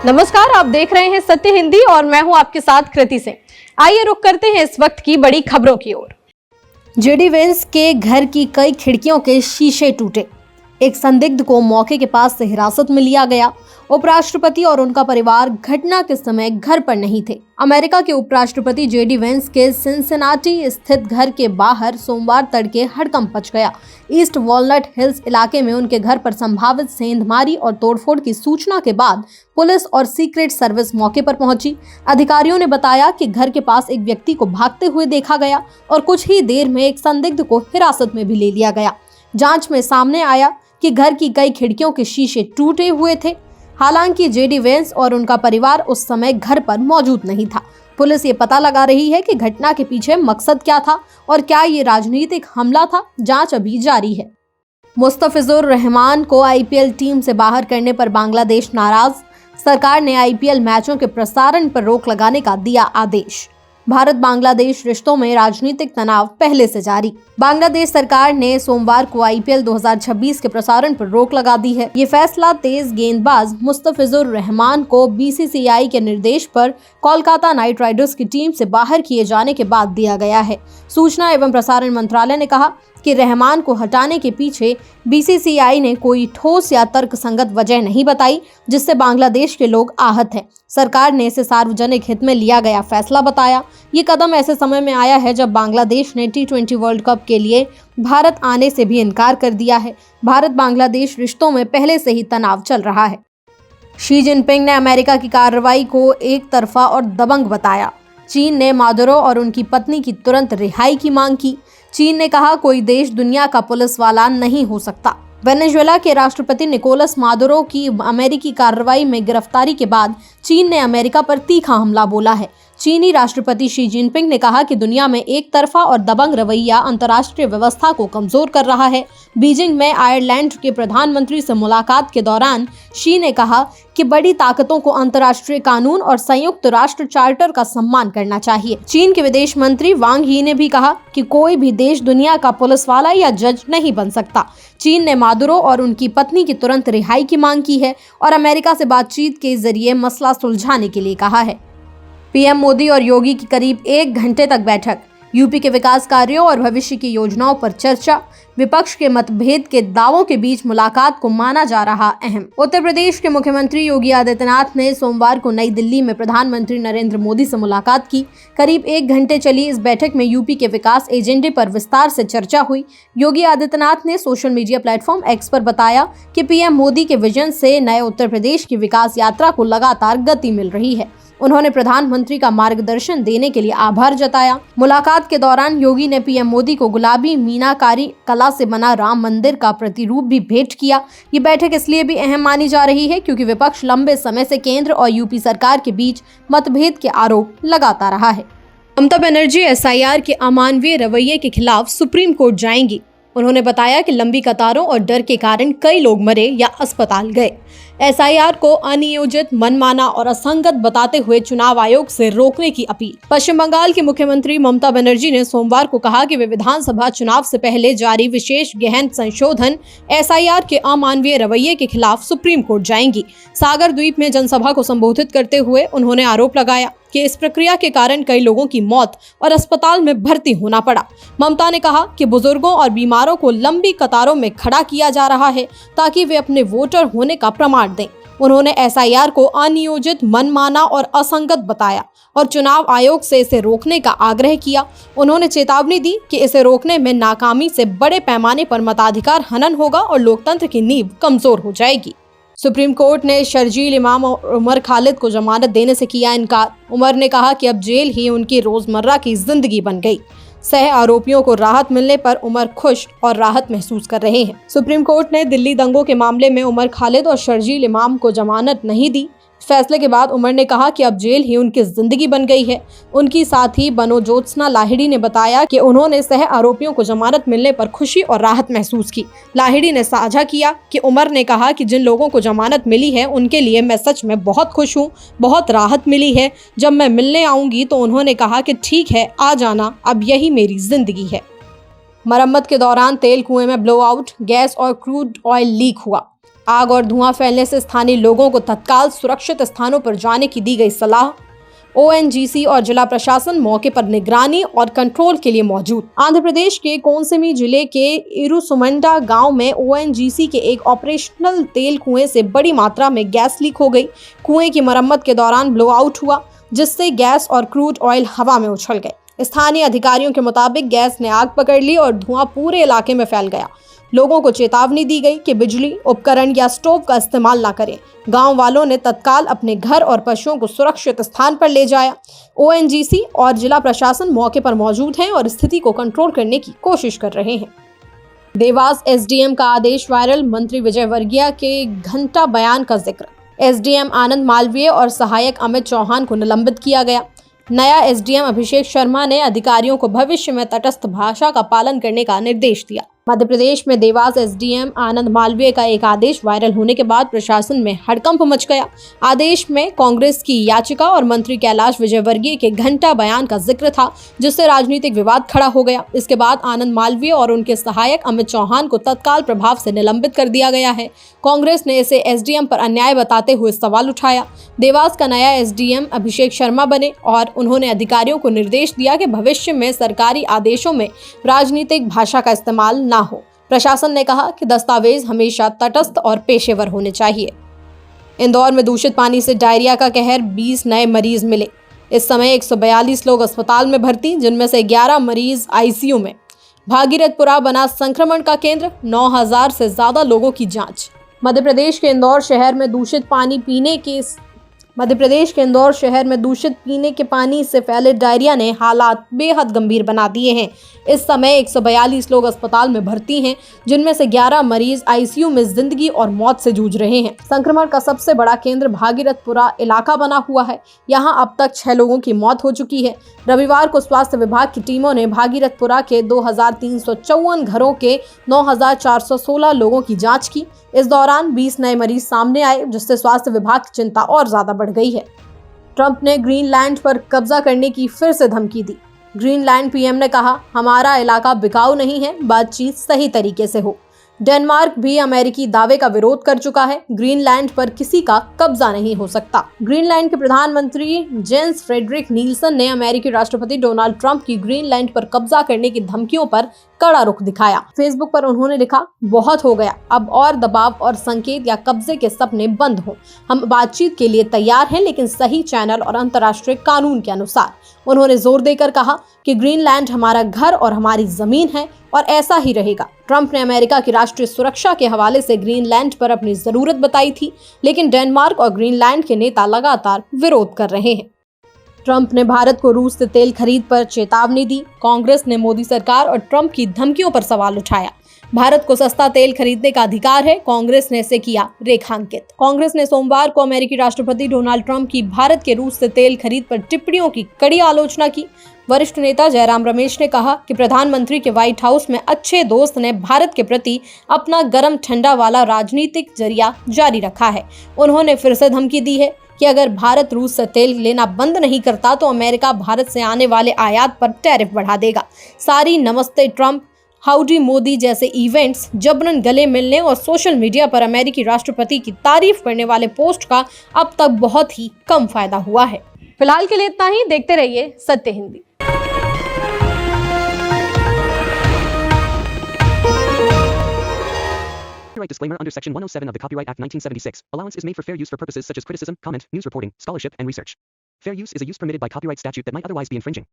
नमस्कार, आप देख रहे हैं सत्य हिंदी और मैं हूं आपके साथ कृति सिंह। आइए रुक करते हैं इस वक्त की बड़ी खबरों की ओर। जेडी वेंस के घर की कई खिड़कियों के शीशे टूटे। एक संदिग्ध को मौके के पास से हिरासत में लिया गया। उपराष्ट्रपति और उनका परिवार घटना के समय घर पर नहीं थे। अमेरिका के उपराष्ट्रपति जेडी वेंस के सिंसिनाटी स्थित घर के बाहर सोमवार तड़के हड़कंप मच गया। ईस्ट वॉलनट हिल्स इलाके में उनके घर पर संभावित सेंधमारी और तोड़फोड़ की सूचना के बाद पुलिस और सीक्रेट सर्विस मौके पर पहुंची। अधिकारियों ने बताया कि घर के पास एक व्यक्ति को भागते हुए देखा गया और कुछ ही देर में एक संदिग्ध को हिरासत में भी ले लिया गया। जांच में सामने आया कि घर की कई खिड़कियों के शीशे टूटे हुए थे। हालांकि जेडी वेंस और उनका परिवार उस समय घर पर मौजूद नहीं था। पुलिस ये पता लगा रही है कि घटना के पीछे मकसद क्या था और क्या ये राजनीतिक हमला था। जांच अभी जारी है। मुस्तफिजुर रहमान को आईपीएल टीम से बाहर करने पर बांग्लादेश नाराज। सरकार ने आईपीएल मैचों के प्रसारण पर रोक लगाने का दिया आदेश। भारत बांग्लादेश रिश्तों में राजनीतिक तनाव पहले से जारी। बांग्लादेश सरकार ने सोमवार को आईपीएल 2026 के प्रसारण पर रोक लगा दी है। ये फैसला तेज गेंदबाज मुस्तफिजुर रहमान को बीसीसीआई के निर्देश पर कोलकाता नाइट राइडर्स की टीम से बाहर किए जाने के बाद दिया गया है। सूचना एवं प्रसारण मंत्रालय ने कहा कि रहमान को हटाने के पीछे बीसीसीआई ने कोई ठोस या तर्कसंगत वजह नहीं बताई, जिससे बांग्लादेश के लोग आहत हैं। सरकार ने इसे सार्वजनिक हित में लिया गया फैसला बताया। ये कदम ऐसे समय में आया है जब बांग्लादेश ने T20 वर्ल्ड कप के लिए भारत आने से भी इनकार कर दिया है। भारत बांग्लादेश रिश्तों में पहले से ही तनाव चल रहा है। शी जिनपिंग ने अमेरिका की कार्रवाई को एक तरफा और दबंग बताया। चीन ने मादुरो और उनकी पत्नी की तुरंत रिहाई की मांग की। चीन ने कहा, कोई देश दुनिया का पुलिस वाला नहीं हो सकता। वेनेजुएला के राष्ट्रपति निकोलस मादुरो की अमेरिकी कार्रवाई में गिरफ्तारी के बाद चीन ने अमेरिका पर तीखा हमला बोला है। चीनी राष्ट्रपति शी जिनपिंग ने कहा कि दुनिया में एक तरफा और दबंग रवैया अंतर्राष्ट्रीय व्यवस्था को कमजोर कर रहा है। बीजिंग में आयरलैंड के प्रधानमंत्री से मुलाकात के दौरान शी ने कहा कि बड़ी ताकतों को अंतर्राष्ट्रीय कानून और संयुक्त राष्ट्र चार्टर का सम्मान करना चाहिए। चीन के विदेश मंत्री वांग यी ने भी कहा कि कोई भी देश दुनिया का पुलिस वाला या जज नहीं बन सकता। चीन ने मादुरो और उनकी पत्नी की तुरंत रिहाई की मांग की है और अमेरिका से बातचीत के जरिए मसला सुलझाने के लिए कहा है। पीएम मोदी और योगी की करीब 1 घंटे तक बैठक। यूपी के विकास कार्यों और भविष्य की योजनाओं पर चर्चा। विपक्ष के मतभेद के दावों के बीच मुलाकात को माना जा रहा अहम। उत्तर प्रदेश के मुख्यमंत्री योगी आदित्यनाथ ने सोमवार को नई दिल्ली में प्रधानमंत्री नरेंद्र मोदी से मुलाकात की। करीब 1 घंटे चली इस बैठक में यूपी के विकास एजेंडे पर विस्तार से चर्चा हुई। योगी आदित्यनाथ ने सोशल मीडिया प्लेटफॉर्म एक्स पर बताया कि पीएम मोदी के विजन से नए उत्तर प्रदेश की विकास यात्रा को लगातार गति मिल रही है। उन्होंने प्रधानमंत्री का मार्गदर्शन देने के लिए आभार जताया। मुलाकात के दौरान योगी ने पीएम मोदी को गुलाबी मीनाकारी कला से बना राम मंदिर का प्रतिरूप भी भेंट किया। ये बैठक इसलिए भी अहम मानी जा रही है क्योंकि विपक्ष लंबे समय से केंद्र और यूपी सरकार के बीच मतभेद के आरोप लगाता रहा है। ममता बनर्जी एसआईआर के अमानवीय रवैये के खिलाफ सुप्रीम कोर्ट जाएंगी। उन्होंने बताया कि लंबी कतारों और डर के कारण कई लोग मरे या अस्पताल गए। एसआईआर को अनियोजित, मनमाना और असंगत बताते हुए चुनाव आयोग से रोकने की अपील। पश्चिम बंगाल की मुख्यमंत्री ममता बनर्जी ने सोमवार को कहा कि वे विधानसभा चुनाव से पहले जारी विशेष गहन संशोधन एसआईआर के अमानवीय रवैये के खिलाफ सुप्रीम कोर्ट जाएंगी। सागर द्वीप में जनसभा को संबोधित करते हुए उन्होंने आरोप लगाया कि इस प्रक्रिया के कारण कई लोगों की मौत और अस्पताल में भर्ती होना पड़ा। ममता ने कहा कि बुजुर्गों और बीमारों को लंबी कतारों में खड़ा किया जा रहा है ताकि वे अपने वोटर होने का प्रमाण दें। उन्होंने एसआईआर को अनियोजित, मनमाना और असंगत बताया और चुनाव आयोग से इसे रोकने का आग्रह किया। उन्होंने चेतावनी दी कि इसे रोकने में नाकामी से बड़े पैमाने पर मताधिकार हनन होगा और लोकतंत्र की नींव कमजोर हो जाएगी। सुप्रीम कोर्ट ने शर्जील इमाम और उमर खालिद को जमानत देने से किया इनकार। उमर ने कहा कि अब जेल ही उनकी रोजमर्रा की जिंदगी बन गई। सह आरोपियों को राहत मिलने पर उमर खुश और राहत महसूस कर रहे हैं। सुप्रीम कोर्ट ने दिल्ली दंगों के मामले में उमर खालिद और शर्जील इमाम को जमानत नहीं दी। फैसले के बाद उमर ने कहा कि अब जेल ही उनकी जिंदगी बन गई है। उनकी साथी बनो ज्योत्सना लाहिड़ी ने बताया कि उन्होंने सह आरोपियों को जमानत मिलने पर खुशी और राहत महसूस की। लाहिड़ी ने साझा किया कि उमर ने कहा कि जिन लोगों को जमानत मिली है उनके लिए मैं सच में बहुत खुश हूँ, बहुत राहत मिली है। जब मैं मिलने आऊंगी तो उन्होंने कहा कि ठीक है, आ जाना, अब यही मेरी जिंदगी है। मरम्मत के दौरान तेल कुएं में ब्लो आउट, गैस और क्रूड ऑयल लीक हुआ। आग और धुआं फैलने से स्थानीय लोगों को तत्काल सुरक्षित स्थानों पर जाने की दी गई सलाह। ओएनजीसी और जिला प्रशासन मौके पर निगरानी और कंट्रोल के लिए मौजूद। आंध्र प्रदेश के कोनसीमी जिले के इरुसुमंडा गांव में ओएनजीसी के एक ऑपरेशनल तेल कुएं से बड़ी मात्रा में गैस लीक हो गई। कुएं की मरम्मत के दौरान ब्लो आउट हुआ, जिससे गैस और क्रूड ऑयल हवा में उछल गए। स्थानीय अधिकारियों के मुताबिक गैस ने आग पकड़ ली और धुआं पूरे इलाके में फैल गया। लोगों को चेतावनी दी गई कि बिजली उपकरण या स्टोव का इस्तेमाल न करें। गांव वालों ने तत्काल अपने घर और पशुओं को सुरक्षित स्थान पर ले जाया। ओएनजीसी और जिला प्रशासन मौके पर मौजूद हैं और स्थिति को कंट्रोल करने की कोशिश कर रहे हैं। देवास एसडीएम का आदेश वायरल, मंत्री विजय वर्गीय के घंटा बयान का जिक्र। एसडीएम आनंद मालवीय और सहायक अमित चौहान को निलंबित किया गया। नया एसडीएम अभिषेक शर्मा ने अधिकारियों को भविष्य में तटस्थ भाषा का पालन करने का निर्देश दिया। मध्य प्रदेश में देवास एसडीएम आनंद मालवीय का एक आदेश वायरल होने के बाद प्रशासन में हड़कंप मच गया। आदेश में कांग्रेस की याचिका और मंत्री कैलाश विजयवर्गीय के घंटा बयान का जिक्र था, जिससे राजनीतिक विवाद खड़ा हो गया। इसके बाद आनंद मालवीय और उनके सहायक अमित चौहान को तत्काल प्रभाव से निलंबित कर दिया गया है। कांग्रेस ने इसे एसडीएम पर अन्याय बताते हुए सवाल उठाया। देवास का नया एसडीएम अभिषेक शर्मा बने और उन्होंने अधिकारियों को निर्देश दिया कि भविष्य में सरकारी आदेशों में राजनीतिक भाषा का इस्तेमाल ना हो। प्रशासन ने कहा कि दस्तावेज हमेशा तटस्थ और पेशेवर होने चाहिए। इंदौर में दूषित पानी से डायरिया का कहर, 20 नए मरीज मिले। इस समय 142 लोग अस्पताल में भर्ती, जिनमें से 11 मरीज आईसीयू में। भागीरथपुरा बना संक्रमण का केंद्र, 9000 से ज्यादा लोगों की जांच। मध्य प्रदेश के इंदौर शहर में दूषित पीने के पानी से फैले डायरिया ने हालात बेहद गंभीर बना दिए हैं। इस समय 142 लोग अस्पताल में भर्ती हैं, जिनमें से 11 मरीज आईसीयू में जिंदगी और मौत से जूझ रहे हैं। संक्रमण का सबसे बड़ा केंद्र भागीरथपुरा इलाका बना हुआ है। यहां अब तक 6 लोगों की मौत हो चुकी है। रविवार को स्वास्थ्य विभाग की टीमों ने भागीरथपुरा के 2354 घरों के 9416 लोगों की जाँच की। इस दौरान 20 नए मरीज सामने आए, जिससे स्वास्थ्य विभाग की चिंता और ज्यादा बढ़ गई है। ट्रंप ने ग्रीनलैंड पर कब्जा करने की फिर से धमकी दी। ग्रीनलैंड पीएम ने कहा, हमारा इलाका बिकाऊ नहीं है, बातचीत सही तरीके से हो। डेनमार्क भी अमेरिकी दावे का विरोध कर चुका है। ग्रीनलैंड पर किसी का कब्जा नहीं हो सकता। ग्रीनलैंड के प्रधानमंत्री जेंस फ्रेडरिक नील्सन ने अमेरिकी राष्ट्रपति डोनाल्ड ट्रंप की ग्रीनलैंड पर कब्जा करने की धमकियों पर कड़ा रुख दिखाया। फेसबुक पर उन्होंने लिखा, बहुत हो गया, अब और दबाव और संकेत या कब्जे के सपने बंद हों। हम बातचीत के लिए तैयार हैं, लेकिन सही चैनल और अंतर्राष्ट्रीय कानून के अनुसार। उन्होंने जोर देकर कहा कि ग्रीनलैंड हमारा घर और हमारी जमीन है और ऐसा ही रहेगा। ट्रंप ने अमेरिका की राष्ट्रीय सुरक्षा के हवाले से ग्रीनलैंड पर अपनी जरूरत बताई थी, लेकिन डेनमार्क और ग्रीनलैंड के नेता लगातार विरोध कर रहे हैं। ट्रंप ने भारत को रूस से तेल खरीद पर चेतावनी दी। कांग्रेस ने मोदी सरकार और ट्रंप की धमकियों पर सवाल उठाया। भारत को सस्ता तेल खरीदने का अधिकार है, कांग्रेस ने इसे किया रेखांकित। कांग्रेस ने सोमवार को अमेरिकी राष्ट्रपति डोनाल्ड ट्रंप की भारत के रूस से तेल खरीद पर टिप्पणियों की कड़ी आलोचना की। वरिष्ठ नेता जयराम रमेश ने कहा कि प्रधानमंत्री के व्हाइट हाउस में अच्छे दोस्त ने भारत के प्रति अपना गरम ठंडा वाला राजनीतिक जरिया जारी रखा है। उन्होंने फिर से धमकी दी है कि अगर भारत रूस से तेल लेना बंद नहीं करता तो अमेरिका भारत से आने वाले आयात पर टैरिफ बढ़ा देगा। सारी नमस्ते ट्रंप, हाउडी मोदी जैसे इवेंट्स, जबरन गले मिलने और सोशल मीडिया पर अमेरिकी राष्ट्रपति की तारीफ करने वाले पोस्ट का अब तक बहुत ही कम फायदा हुआ है। फिलहाल के लिए इतना ही। देखते रहिए सत्य Hindi. Copyright disclaimer under Section 107 of the Copyright Act 1976. Allowance is made for fair use for purposes such as criticism, comment, news reporting, scholarship, and research. Fair use is a use permitted by copyright statute that might otherwise be infringing.